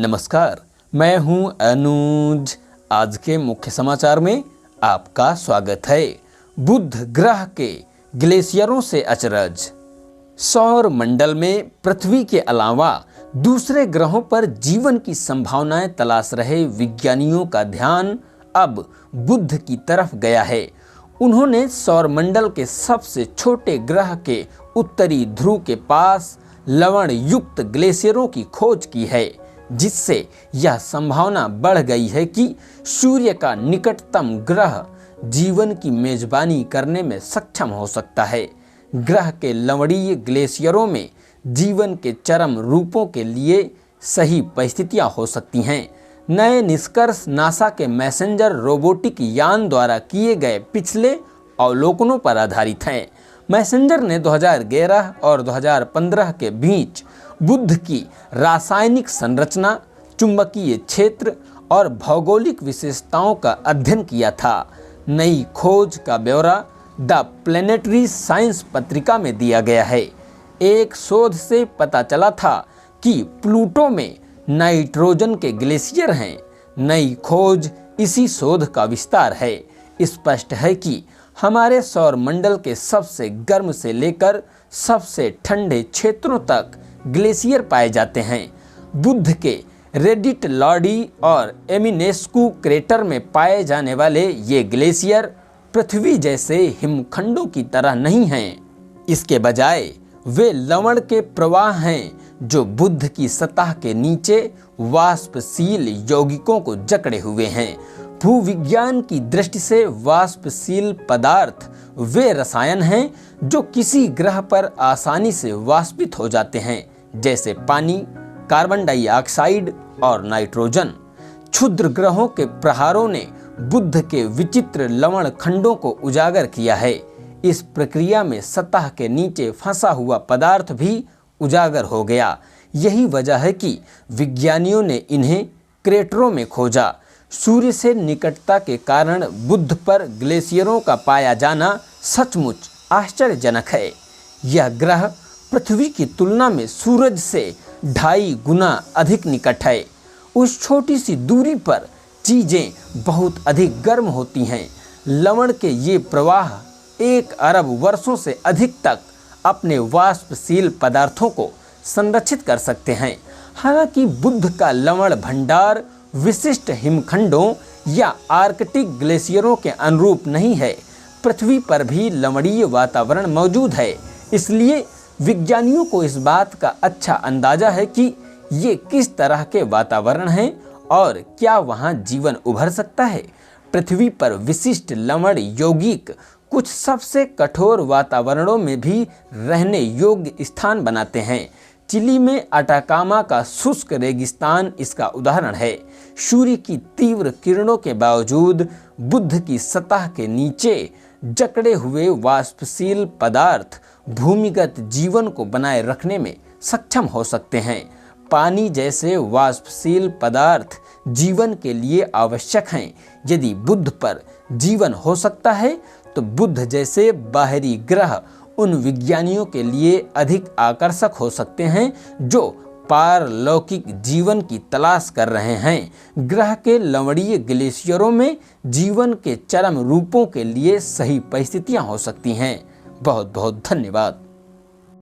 नमस्कार, मैं हूं अनुज। आज के मुख्य समाचार में आपका स्वागत है। बुध ग्रह के ग्लेशियरों से अचरज। सौर मंडल में पृथ्वी के अलावा दूसरे ग्रहों पर जीवन की संभावनाएं तलाश रहे विज्ञानियों का ध्यान अब बुध की तरफ गया है। उन्होंने सौर मंडल के सबसे छोटे ग्रह के उत्तरी ध्रुव के पास लवण युक्त ग्लेशियरों की खोज की है, जिससे यह संभावना बढ़ गई है कि सूर्य का निकटतम ग्रह जीवन की मेजबानी करने में सक्षम हो सकता है। ग्रह के लवणीय ग्लेशियरों में जीवन के चरम रूपों के लिए सही परिस्थितियां हो सकती हैं। नए निष्कर्ष नासा के मैसेंजर रोबोटिक यान द्वारा किए गए पिछले अवलोकनों पर आधारित हैं। मैसेंजर ने 2011 और 2015 के बीच बुध की रासायनिक संरचना, चुंबकीय क्षेत्र और भौगोलिक विशेषताओं का अध्ययन किया था। नई खोज का ब्यौरा द प्लेनेटरी साइंस पत्रिका में दिया गया है। एक शोध से पता चला था कि प्लूटो में नाइट्रोजन के ग्लेशियर हैं। नई खोज इसी शोध का विस्तार है। स्पष्ट है कि हमारे सौर मंडल के सबसे गर्म से लेकर सबसे ठंडे क्षेत्रों तक ग्लेशियर पाए जाते हैं। बुध के रेडिट लॉडी और एमिनेस्कू क्रेटर में पाए जाने वाले ये ग्लेशियर पृथ्वी जैसे हिमखंडों की तरह नहीं हैं। इसके बजाय वे लवण के प्रवाह हैं जो बुध की सतह के नीचे वाष्पशील यौगिकों को जकड़े हुए हैं। भूविज्ञान की दृष्टि से वाष्पशील पदार्थ वे रसायन हैं जो किसी ग्रह पर आसानी से वाष्पित हो जाते हैं, जैसे पानी, कार्बन डाइऑक्साइड और नाइट्रोजन। क्षुद्र ग्रहों के प्रहारों ने बुध के विचित्र लवण खंडों को उजागर किया है। इस प्रक्रिया में सतह के नीचे फंसा हुआ पदार्थ भी उजागर हो गया। यही वजह है कि विज्ञानियों ने इन्हें क्रेटरों में खोजा। सूर्य से निकटता के कारण बुध पर ग्लेशियरों का पाया जाना सचमुच आश्चर्यजनक है। यह ग्रह पृथ्वी की तुलना में सूरज से 2.5 गुना अधिक निकट है। उस छोटी सी दूरी पर चीजें बहुत अधिक गर्म होती हैं। लवण के ये प्रवाह 1 अरब वर्षों से अधिक तक अपने वाष्पशील पदार्थों को संरक्षित कर सकते हैं। हालांकि बुध का लवण भंडार विशिष्ट हिमखंडों या आर्कटिक ग्लेशियरों के अनुरूप नहीं है। पृथ्वी पर भी लवणीय वातावरण मौजूद है, इसलिए विज्ञानियों को इस बात का अच्छा अंदाजा है कि ये किस तरह के वातावरण हैं और क्या वहाँ जीवन उभर सकता है। पृथ्वी पर विशिष्ट लवण यौगिक कुछ सबसे कठोर वातावरणों में भी रहने योग्य स्थान बनाते हैं। चिली में अटाकामा का शुष्क रेगिस्तान इसका उदाहरण है। सूर्य की तीव्र किरणों के बावजूद बुध की सतह के नीचे जकड़े हुए वाष्पशील पदार्थ भूमिगत जीवन को बनाए रखने में सक्षम हो सकते हैं। पानी जैसे वाष्पशील पदार्थ जीवन के लिए आवश्यक हैं। यदि बुध पर जीवन हो सकता है तो बुध जैसे बाहरी ग्रह उन विज्ञानियों के लिए अधिक आकर्षक हो सकते हैं जो पारलौकिक जीवन की तलाश कर रहे हैं। ग्रह के लवणीय ग्लेशियरों में जीवन के चरम रूपों के लिए सही परिस्थितियां हो सकती हैं। बहुत बहुत धन्यवाद।